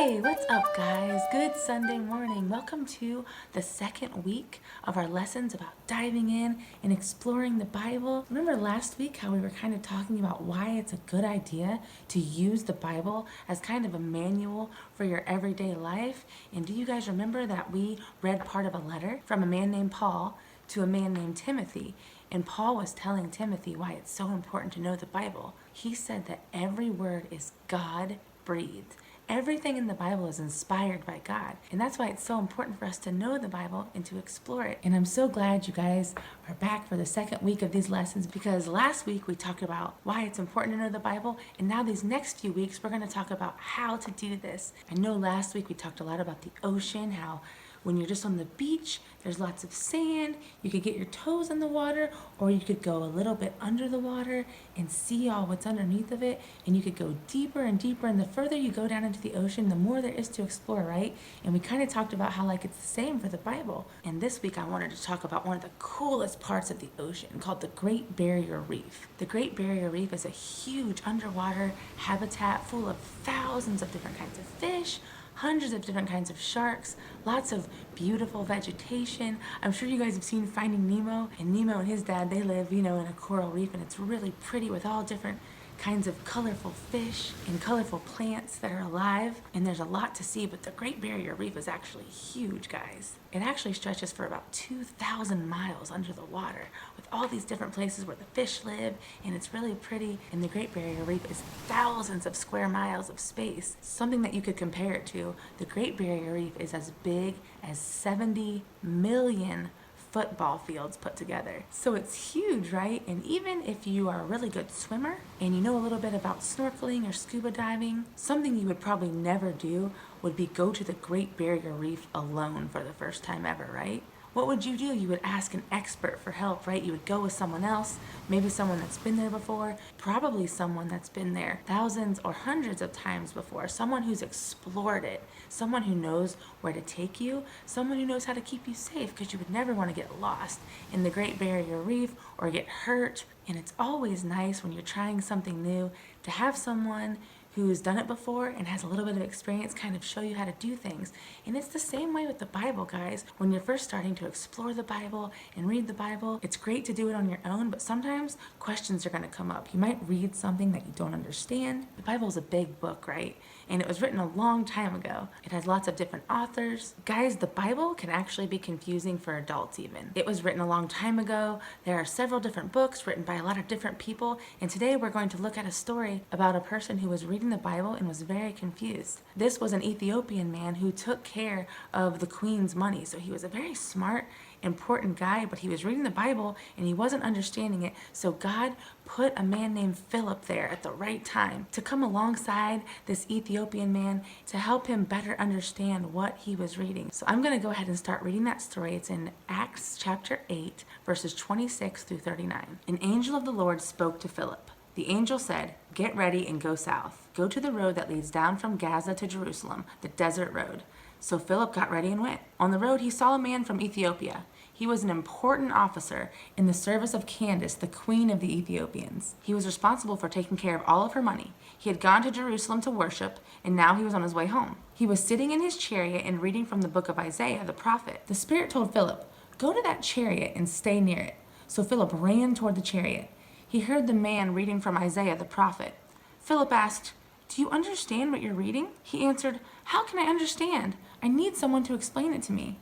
Hey, what's up, guys? Good Sunday morning. Welcome to the second week of our lessons about diving in and exploring the Bible. Remember last week how we were kind of talking about why it's a good idea to use the Bible as kind of a manual for your everyday life? And do you guys remember that we read part of a letter from a man named Paul to a man named Timothy? And Paul was telling Timothy why it's so important to know the Bible. He said that every word is God-breathed. Everything in the Bible is inspired by God. And that's why it's so important for us to know the Bible and to explore it. And I'm so glad you guys are back for the second week of these lessons, because last week we talked about why it's important to know the Bible. And now these next few weeks, we're going to talk about how to do this. I know last week we talked a lot about the ocean, how when you're just on the beach, there's lots of sand. You could get your toes in the water, or you could go a little bit under the water and see all what's underneath of it. And you could go deeper and deeper. And the further you go down into the ocean, the more there is to explore, right? And we kind of talked about how it's the same for the Bible. And this week I wanted to talk about one of the coolest parts of the ocean called the Great Barrier Reef. The Great Barrier Reef is a huge underwater habitat full of thousands of different kinds of fish, hundreds of different kinds of sharks, lots of beautiful vegetation. I'm sure you guys have seen Finding Nemo, and Nemo and his dad, they live, in a coral reef, and it's really pretty with all different kinds of colorful fish and colorful plants that are alive. And there's a lot to see, but the Great Barrier Reef is actually huge, guys. It actually stretches for about 2,000 miles under the water, with all these different places where the fish live, and it's really pretty. And the Great Barrier Reef is thousands of square miles of space. Something that you could compare it to, the Great Barrier Reef is as big as 70 million football fields put together. So it's huge, right? And even if you are a really good swimmer and you know a little bit about snorkeling or scuba diving, something you would probably never do would be go to the Great Barrier Reef alone for the first time ever, right? What would you do? You would ask an expert for help, right? You would go with someone else, maybe someone that's been there before, probably someone that's been there thousands or hundreds of times before, someone who's explored it, someone who knows where to take you, someone who knows how to keep you safe, because you would never want to get lost in the Great Barrier Reef or get hurt. And it's always nice when you're trying something new to have someone who's done it before and has a little bit of experience kind of show you how to do things. And it's the same way with the Bible, guys. When you're first starting to explore the Bible and read the Bible, it's great to do it on your own, but sometimes questions are going to come up. You might read something that you don't understand. The Bible is a big book, right? And it was written a long time ago. It has lots of different authors. Guys, the Bible can actually be confusing for adults even. It was written a long time ago. There are several different books written by a lot of different people. And today we're going to look at a story about a person who was reading the Bible and was very confused. This was an Ethiopian man who took care of the queen's money. So he was a very smart, important guy, but he was reading the Bible and he wasn't understanding it. So God put a man named Philip there at the right time to come alongside this Ethiopian man to help him better understand what he was reading. So I'm going to go ahead and start reading that story. It's in Acts chapter 8, verses 26 through 39. An angel of the Lord spoke to Philip. The angel said, "Get ready and go south. Go to the road that leads down from Gaza to Jerusalem, the desert road." So Philip got ready and went. On the road, he saw a man from Ethiopia. He was an important officer in the service of Candace, the queen of the Ethiopians. He was responsible for taking care of all of her money. He had gone to Jerusalem to worship, and now he was on his way home. He was sitting in his chariot and reading from the book of Isaiah, the prophet. The Spirit told Philip, "Go to that chariot and stay near it." So Philip ran toward the chariot. He heard the man reading from Isaiah the prophet. Philip asked, "Do you understand what you're reading?" He answered, "How can I understand? I need someone to explain it to me."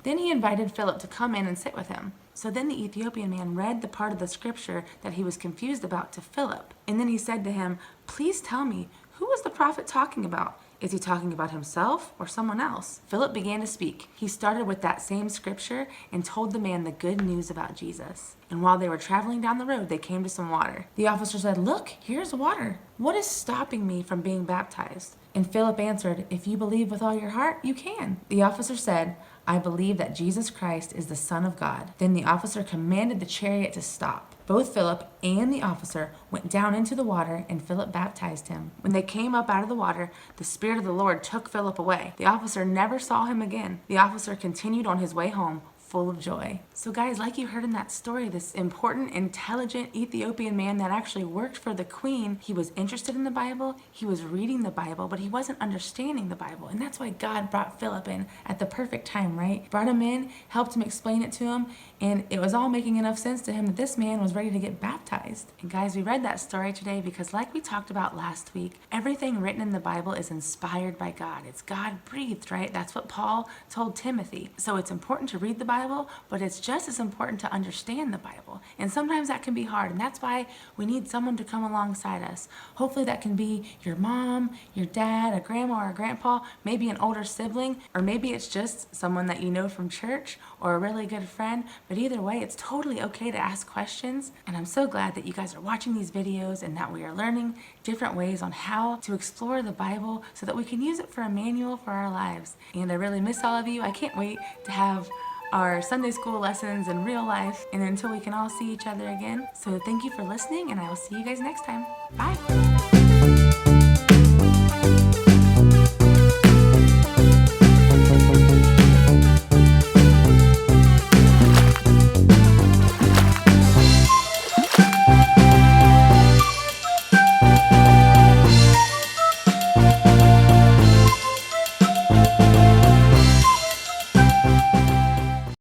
Then he invited Philip to come in and sit with him. So then the Ethiopian man read the part of the scripture that he was confused about to Philip. And then he said to him, "Please tell me, who was the prophet talking about? Is he talking about himself or someone else?" Philip began to speak. He started with that same scripture and told the man the good news about Jesus. And while they were traveling down the road, they came to some water. The officer said, "Look, here's water. What is stopping me from being baptized?" And Philip answered, "If you believe with all your heart, you can." The officer said, "I believe that Jesus Christ is the Son of God." Then the officer commanded the chariot to stop. Both Philip and the officer went down into the water, and Philip baptized him. When they came up out of the water, the Spirit of the Lord took Philip away. The officer never saw him again. The officer continued on his way home, full of joy. So guys, like you heard in that story, this important, intelligent Ethiopian man that actually worked for the queen, he was interested in the Bible, he was reading the Bible, but he wasn't understanding the Bible. And that's why God brought Philip in at the perfect time, right? Brought him in, helped him explain it to him, and it was all making enough sense to him that this man was ready to get baptized. And guys, we read that story today because like we talked about last week, everything written in the Bible is inspired by God. It's God breathed, right? That's what Paul told Timothy. So it's important to read the Bible, but it's just as important to understand the Bible. And sometimes that can be hard, and that's why we need someone to come alongside us. Hopefully that can be your mom, your dad, a grandma or a grandpa, maybe an older sibling, or maybe it's just someone that you know from church or a really good friend. But either way, it's totally okay to ask questions. And I'm so glad that you guys are watching these videos and that we are learning different ways on how to explore the Bible so that we can use it for a manual for our lives. And I really miss all of you. I can't wait to have our Sunday school lessons in real life and until we can all see each other again. So thank you for listening, and I will see you guys next time. Bye.